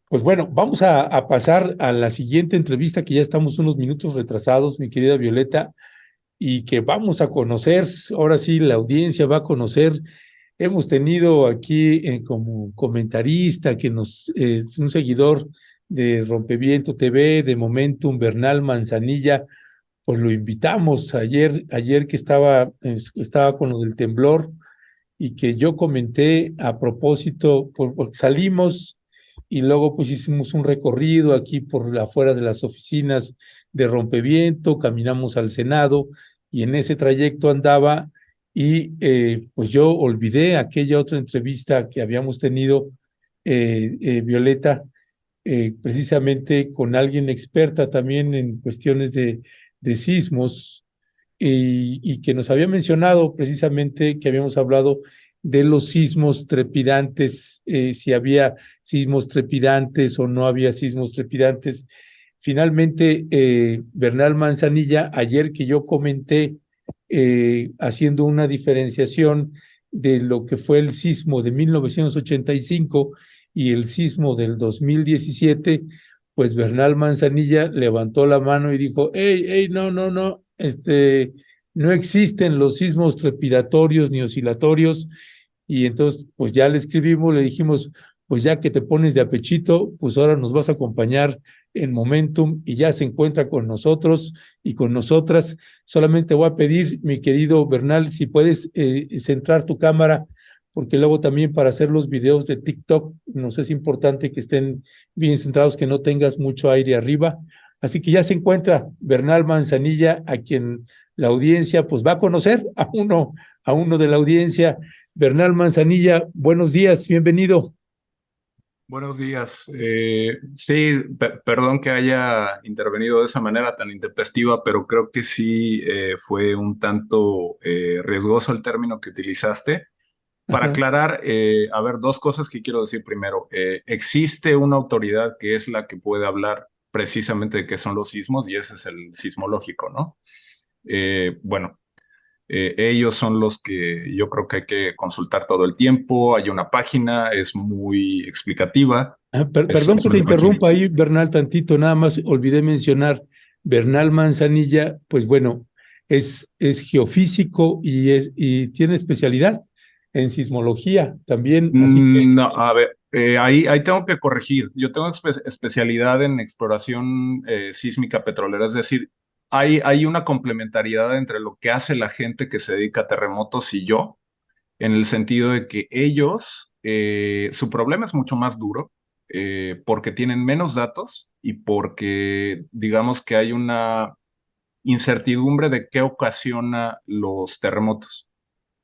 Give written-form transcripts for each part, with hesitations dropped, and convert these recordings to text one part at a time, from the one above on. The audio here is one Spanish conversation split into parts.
Pues bueno, vamos a pasar a la siguiente entrevista, que ya estamos unos minutos retrasados, mi querida Violeta, y que vamos a conocer, ahora sí, la audiencia va a conocer. Hemos tenido aquí como comentarista, es un seguidor de Rompeviento TV, de Momentum, Bernal Manzanilla. Pues lo invitamos ayer que estaba con lo del temblor, y que yo comenté a propósito, porque salimos y luego pues hicimos un recorrido aquí por afuera de las oficinas de Rompeviento, caminamos al Senado, y en ese trayecto andaba, y pues yo olvidé aquella otra entrevista que habíamos tenido, Violeta, precisamente con alguien experta también en cuestiones de sismos, y que nos había mencionado precisamente que habíamos hablado de los sismos trepidantes, si había sismos trepidantes o no había sismos trepidantes. Finalmente, Bernal Manzanilla, ayer que yo comenté, haciendo una diferenciación de lo que fue el sismo de 1985 y el sismo del 2017, pues Bernal Manzanilla levantó la mano y dijo: hey, hey, no, no, no, no existen los sismos trepidatorios ni oscilatorios. Y entonces, pues ya le escribimos, le dijimos: pues ya que te pones de apechito, pues ahora nos vas a acompañar en Momentum, y ya se encuentra con nosotros y con nosotras. Solamente voy a pedir, mi querido Bernal, si puedes centrar tu cámara, porque luego también para hacer los videos de TikTok nos es importante que estén bien centrados, que no tengas mucho aire arriba. Así que ya se encuentra Bernal Manzanilla, a quien la audiencia pues va a conocer, a uno de la audiencia. Bernal Manzanilla, buenos días, bienvenido. Buenos días. Sí, perdón que haya intervenido de esa manera tan intempestiva, pero creo que sí fue un tanto riesgoso el término que utilizaste. Para Ajá. aclarar, a ver, dos cosas que quiero decir primero. Existe una autoridad que es la que puede hablar precisamente de qué son los sismos y ese es el sismológico, ¿no? Bueno. Ellos son los que yo creo que hay que consultar todo el tiempo. Hay una página, es muy explicativa. Perdón Es que te una página. interrumpa ahí, Bernal, tantito, nada más olvidé mencionar, Bernal Manzanilla, pues bueno, es geofísico y tiene especialidad en sismología también, así que. No, a ver, ahí tengo que corregir. Yo tengo especialidad en exploración sísmica petrolera, es decir, hay una complementariedad entre lo que hace la gente que se dedica a terremotos y yo, en el sentido de que ellos, su problema es mucho más duro porque tienen menos datos y porque digamos que hay una incertidumbre de qué ocasiona los terremotos.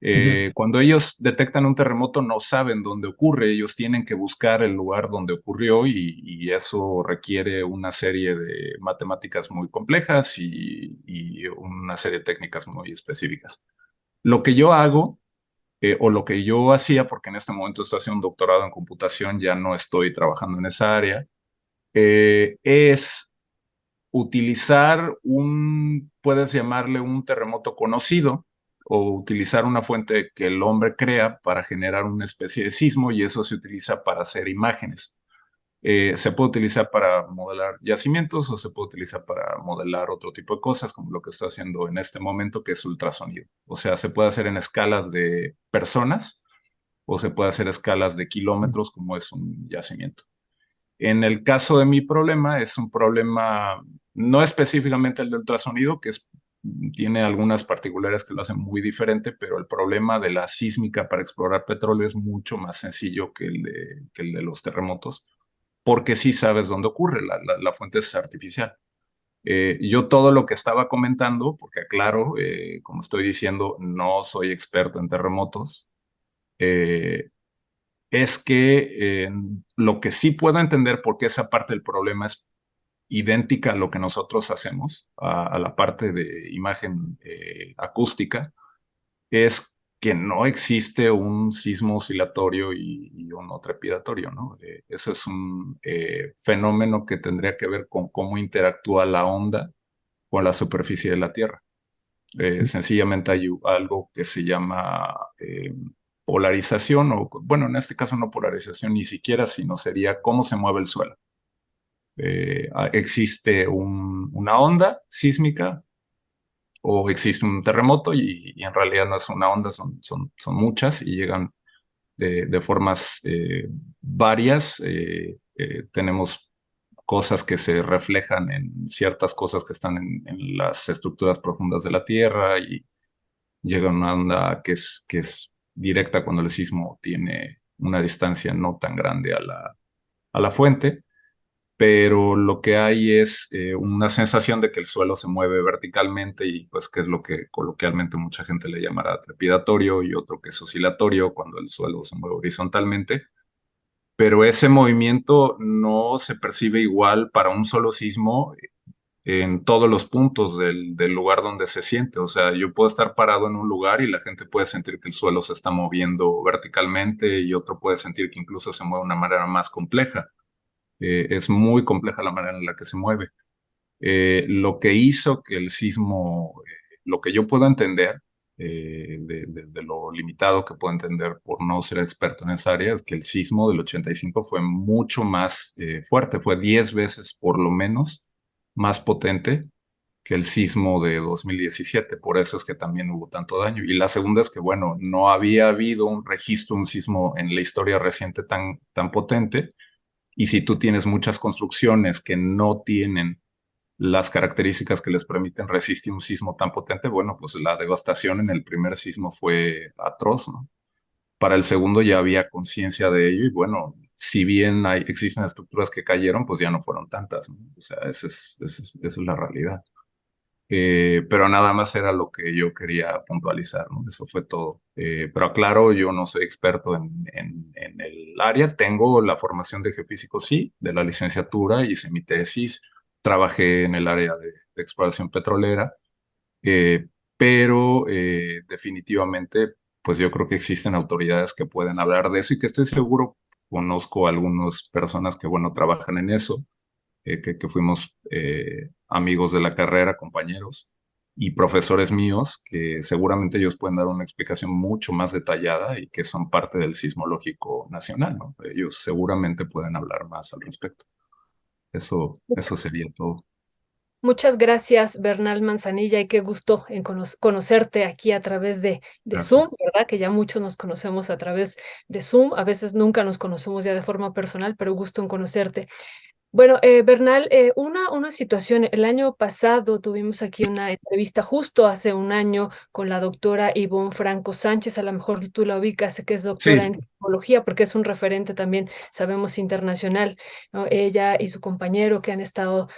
Ujú. Cuando ellos detectan un terremoto no saben dónde ocurre, ellos tienen que buscar el lugar donde ocurrió y eso requiere una serie de matemáticas muy complejas y una serie de técnicas muy específicas. Lo que yo hago o lo que yo hacía, porque en este momento estoy haciendo un doctorado en computación, ya no estoy trabajando en esa área, es utilizar puedes llamarle un terremoto conocido, o utilizar una fuente que el hombre crea para generar una especie de sismo, y eso se utiliza para hacer imágenes. Se puede utilizar para modelar yacimientos o se puede utilizar para modelar otro tipo de cosas, como lo que estoy haciendo en este momento, que es ultrasonido. O sea, se puede hacer en escalas de personas o se puede hacer escalas de kilómetros, como es un yacimiento. En el caso de mi problema, es un problema no específicamente el de ultrasonido, tiene algunas particularidades que lo hacen muy diferente, pero el problema de la sísmica para explorar petróleo es mucho más sencillo que el de los terremotos, porque sí sabes dónde ocurre, la fuente es artificial. Yo todo lo que estaba comentando, porque aclaro, como estoy diciendo, no soy experto en terremotos, eh, es que lo que sí puedo entender, porque esa parte del problema es idéntica a lo que nosotros hacemos, a la parte de imagen acústica, es que no existe un sismo oscilatorio y uno trepidatorio, ¿no? Eso es un fenómeno que tendría que ver con cómo interactúa la onda con la superficie de la Tierra. Sencillamente hay algo que se llama polarización, o bueno, en este caso no polarización ni siquiera, sino sería cómo se mueve el suelo. Existe una onda sísmica o existe un terremoto y en realidad no es una onda, son muchas y llegan de formas varias. Tenemos cosas que se reflejan en ciertas cosas que están en las estructuras profundas de la Tierra y llega una onda que es directa cuando el sismo tiene una distancia no tan grande a la fuente, pero lo que hay es una sensación de que el suelo se mueve verticalmente y pues que es lo que coloquialmente mucha gente le llamará trepidatorio y otro que es oscilatorio cuando el suelo se mueve horizontalmente, pero ese movimiento no se percibe igual para un solo sismo en todos los puntos del lugar donde se siente. O sea, yo puedo estar parado en un lugar y la gente puede sentir que el suelo se está moviendo verticalmente y otro puede sentir que incluso se mueve de una manera más compleja. Es muy compleja la manera en la que se mueve. Lo que hizo que el sismo, lo que yo puedo entender, de lo limitado que puedo entender por no ser experto en esa área, es que el sismo del 85 fue mucho más fuerte, fue 10 veces por lo menos más potente que el sismo de 2017. Por eso es que también hubo tanto daño. Y la segunda es que, bueno, no había habido un registro, un sismo en la historia reciente tan potente. Y si tú tienes muchas construcciones que no tienen las características que les permiten resistir un sismo tan potente, bueno, pues la devastación en el primer sismo fue atroz, ¿no? Para el segundo ya había conciencia de ello y bueno, si bien existen estructuras que cayeron, pues ya no fueron tantas, ¿no? O sea, esa es la realidad. Pero nada más era lo que yo quería puntualizar, ¿no? Eso fue todo. Pero aclaro, yo no soy experto en el área, tengo la formación de geofísico, sí, de la licenciatura, hice mi tesis, trabajé en el área de exploración petrolera, pero definitivamente, pues yo creo que existen autoridades que pueden hablar de eso y que estoy seguro, conozco a algunas personas que, bueno, trabajan en eso, que fuimos amigos de la carrera, compañeros y profesores míos, que seguramente ellos pueden dar una explicación mucho más detallada y que son parte del Sismológico Nacional, ¿no? Ellos seguramente pueden hablar más al respecto. Eso sería todo. Muchas gracias, Bernal Manzanilla, y qué gusto en conocerte aquí a través de Zoom, Gracias. ¿verdad? Que ya muchos nos conocemos a través de Zoom, a veces nunca nos conocemos ya de forma personal, pero gusto en conocerte. Bueno, Bernal, una situación, el año pasado tuvimos aquí una entrevista justo hace un año con la doctora Ivonne Franco Sánchez, a lo mejor tú la ubicas, sé que es doctora Sí, en psicología porque es un referente también, sabemos, internacional, ¿no? Ella y su compañero que han estado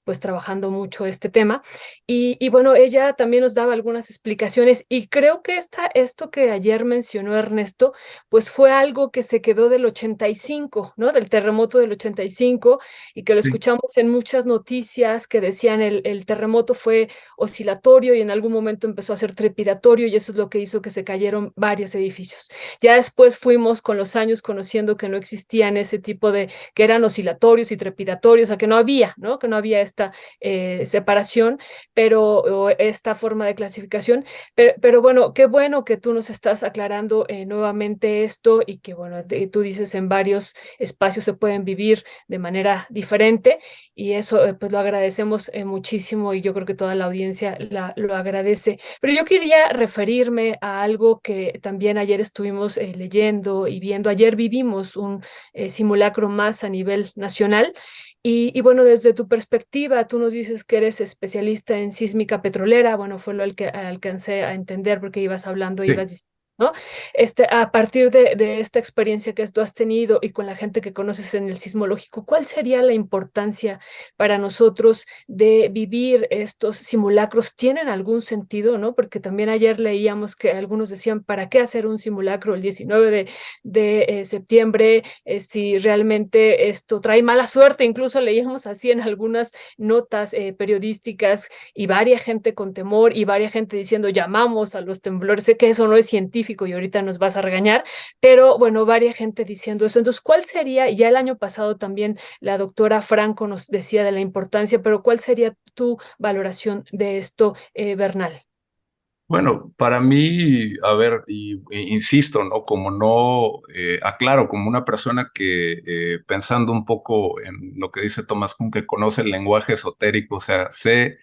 pues trabajando mucho este tema. Y bueno, ella también nos daba algunas explicaciones y creo que esto que ayer mencionó Ernesto, pues fue algo que se quedó del 85, ¿no? Del terremoto del 85 y que lo sí. escuchamos en muchas noticias que decían el terremoto fue oscilatorio y en algún momento empezó a ser trepidatorio y eso es lo que hizo que se cayeron varios edificios. Ya después fuimos con los años conociendo que no existían ese tipo de, que eran oscilatorios y trepidatorios, o sea, que no había, ¿no? Que no había esta separación, pero o esta forma de clasificación. Pero bueno, qué bueno que tú nos estás aclarando nuevamente esto y que bueno, tú dices en varios espacios se pueden vivir de manera diferente y eso pues lo agradecemos muchísimo y yo creo que toda la audiencia lo agradece. Pero yo quería referirme a algo que también ayer estuvimos leyendo y viendo. Ayer vivimos un simulacro más a nivel nacional y bueno, desde tu perspectiva, tú nos dices que eres especialista en sísmica petrolera, bueno, fue lo que alcancé a entender porque ibas hablando, ibas Sí. diciendo, ¿no? A partir de esta experiencia que tú has tenido y con la gente que conoces en el sismológico, ¿cuál sería la importancia para nosotros de vivir estos simulacros? ¿Tienen algún sentido, no? Porque también ayer leíamos que algunos decían, ¿para qué hacer un simulacro el 19 de septiembre si realmente esto trae mala suerte? Incluso leíamos así en algunas notas periodísticas y varias gente con temor y varias gente diciendo llamamos a los temblores. Sé que eso no es científico y ahorita nos vas a regañar, pero bueno, varias gente diciendo eso. Entonces, ¿cuál sería? Ya el año pasado también la doctora Franco nos decía de la importancia, pero ¿cuál sería tu valoración de esto, Bernal? Bueno, para mí, a ver, insisto, ¿no? Como no, aclaro, como una persona que pensando un poco en lo que dice Thomas Kuhn, que conoce el lenguaje esotérico, o sea, sé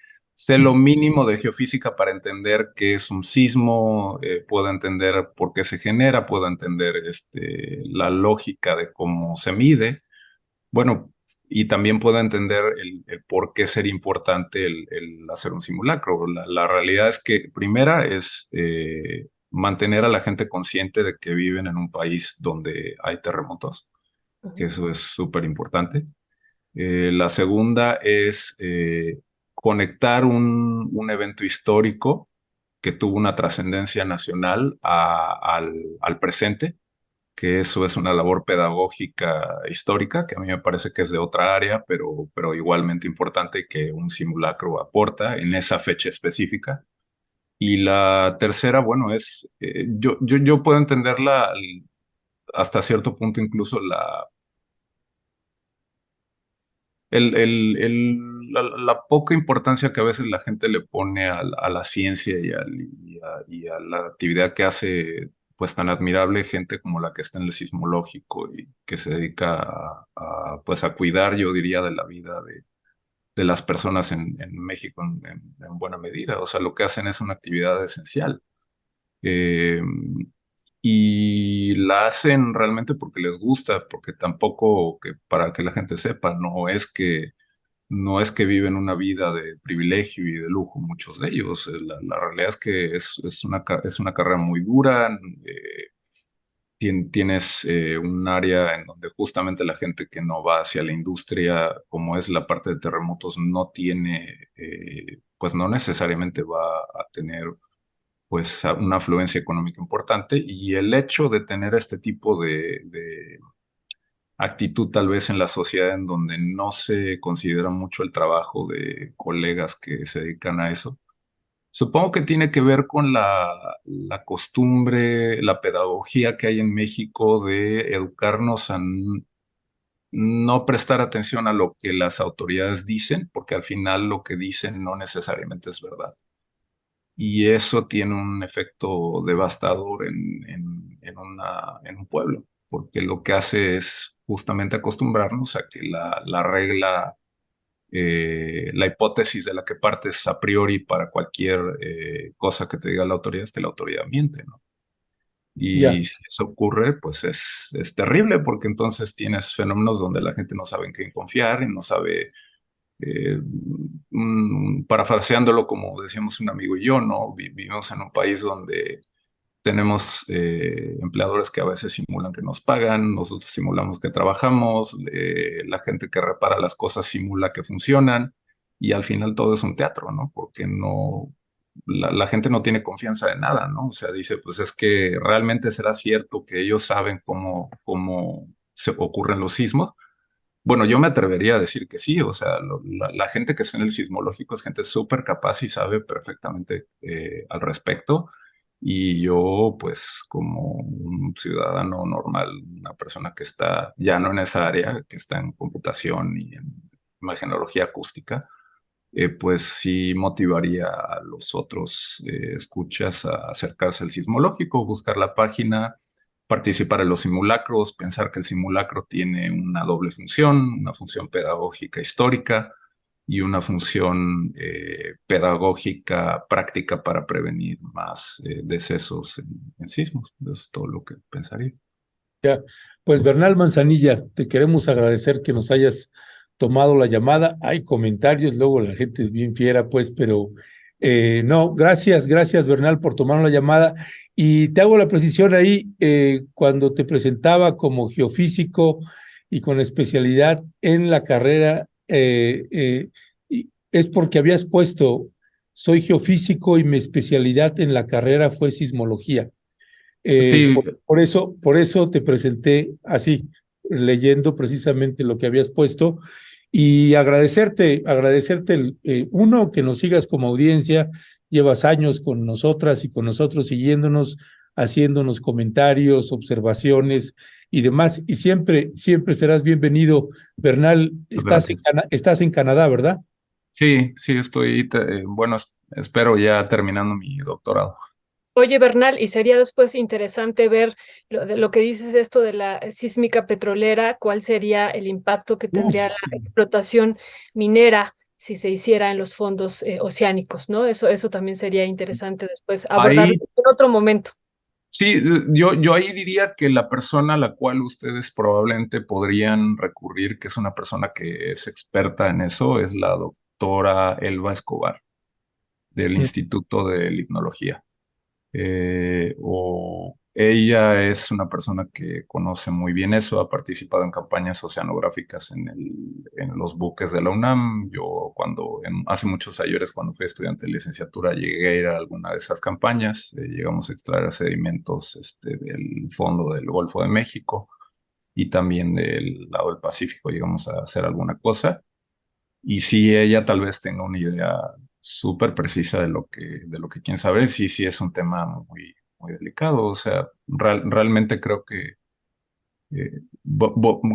lo mínimo de geofísica para entender qué es un sismo, puedo entender por qué se genera, puedo entender la lógica de cómo se mide. Bueno, y también puedo entender el por qué sería importante el hacer un simulacro. La realidad es que primera es mantener a la gente consciente de que viven en un país donde hay terremotos, que Ujú. eso es súper importante. La segunda es conectar un evento histórico que tuvo una trascendencia nacional al presente, que eso es una labor pedagógica histórica, que a mí me parece que es de otra área, pero igualmente importante, y que un simulacro aporta en esa fecha específica. Y la tercera, bueno, es, yo puedo entenderla hasta cierto punto, incluso la poca importancia que a veces la gente le pone a la ciencia y a la actividad que hace, pues tan admirable gente como la que está en el sismológico y que se dedica pues a cuidar, yo diría, de la vida de las personas en México en buena medida. O sea, lo que hacen es una actividad esencial. Eh, y la hacen realmente porque les gusta, porque tampoco, que para que la gente sepa, no es que viven una vida de privilegio y de lujo, muchos de ellos. La realidad es que es una carrera muy dura. Tienes un área en donde justamente la gente que no va hacia la industria, como es la parte de terremotos, no tiene, pues no necesariamente va a tener pues una afluencia económica importante, y el hecho de tener este tipo de actitud tal vez en la sociedad en donde no se considera mucho el trabajo de colegas que se dedican a eso. Supongo que tiene que ver con la costumbre, la pedagogía que hay en México de educarnos a no prestar atención a lo que las autoridades dicen, porque al final lo que dicen no necesariamente es verdad. Y eso tiene un efecto devastador en un pueblo, porque lo que hace es justamente acostumbrarnos a que la regla, la hipótesis de la que partes a priori para cualquier cosa que te diga la autoridad es que la autoridad miente, ¿no? Ya, Y si eso ocurre, pues es terrible, porque entonces tienes fenómenos donde la gente no sabe en quién confiar y no sabe, parafraseándolo como decíamos un amigo y yo, ¿no? Vivimos en un país donde tenemos empleadores que a veces simulan que nos pagan, nosotros simulamos que trabajamos, la gente que repara las cosas simula que funcionan, y al final todo es un teatro, ¿no? Porque la gente no tiene confianza de nada, ¿no? O sea, dice, pues es que realmente será cierto que ellos saben cómo se ocurren los sismos. Bueno, yo me atrevería a decir que sí. O sea, la gente que está en el sismológico es gente súper capaz y sabe perfectamente al respecto. Y yo, pues, como un ciudadano normal, una persona que está ya no en esa área, que está en computación y en imagenología acústica, pues sí motivaría a los otros escuchas a acercarse al sismológico, buscar la página, participar en los simulacros, pensar que el simulacro tiene una doble función, una función pedagógica histórica y una función pedagógica práctica para prevenir más decesos en sismos. Eso es todo lo que pensaría. ya. Pues Bernal Manzanilla, te queremos agradecer que nos hayas tomado la llamada. Hay comentarios, luego la gente es bien fiera, pues, pero no, gracias, gracias Bernal por tomar la llamada. Y te hago la precisión ahí, cuando te presentaba como geofísico y con especialidad en la carrera, es porque habías puesto, soy geofísico y mi especialidad en la carrera fue sismología. Sí, Por eso te presenté así, leyendo precisamente lo que habías puesto, y agradecerte uno, que nos sigas como audiencia. Llevas años con nosotras y con nosotros siguiéndonos, haciéndonos comentarios, observaciones y demás, y siempre, siempre serás bienvenido. Bernal, gracias. estás en Canadá, ¿verdad? Sí, sí, bueno, espero ya terminando mi doctorado. Oye, Bernal, y sería después interesante ver de lo que dices esto de la sísmica petrolera, cuál sería el impacto que tendría Uf, la explotación minera si se hiciera en los fondos oceánicos, ¿no? Eso también sería interesante después abordarlo Ahí en otro momento. sí, yo ahí diría que la persona a la cual ustedes probablemente podrían recurrir, que es una persona que es experta en eso, es la doctora Elba Escobar del mm, Instituto de Limnología. O ella es una persona que conoce muy bien eso, ha participado en campañas oceanográficas en los buques de la UNAM. Yo hace muchos años, cuando fui estudiante de licenciatura, llegué a ir a alguna de esas campañas. Llegamos a extraer sedimentos del fondo del Golfo de México y también del lado del Pacífico, llegamos a hacer alguna cosa. Y sí, ella tal vez tenga una idea súper precisa de lo que quieren saber. Sí, sí, es un tema muy, muy delicado. O sea, realmente creo que,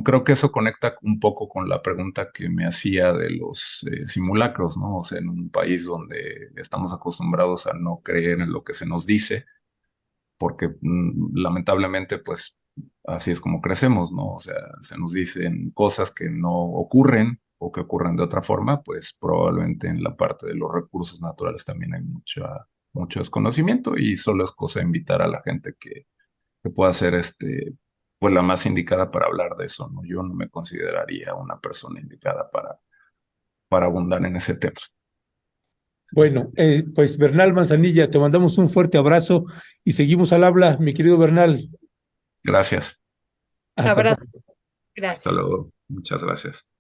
creo que eso conecta un poco con la pregunta que me hacía de los simulacros, ¿no? O sea, en un país donde estamos acostumbrados a no creer en lo que se nos dice, porque lamentablemente, pues así es como crecemos, ¿no? O sea, se nos dicen cosas que no ocurren o que ocurren de otra forma, pues probablemente en la parte de los recursos naturales también hay mucho desconocimiento y solo es cosa de invitar a la gente que pueda ser pues la más indicada para hablar de eso, ¿no? Yo no me consideraría una persona indicada para abundar en ese tema. bueno, pues Bernal Manzanilla, te mandamos un fuerte abrazo y seguimos al habla, mi querido Bernal. Gracias. Hasta Abrazo, pronto. Hasta gracias. luego. Muchas gracias.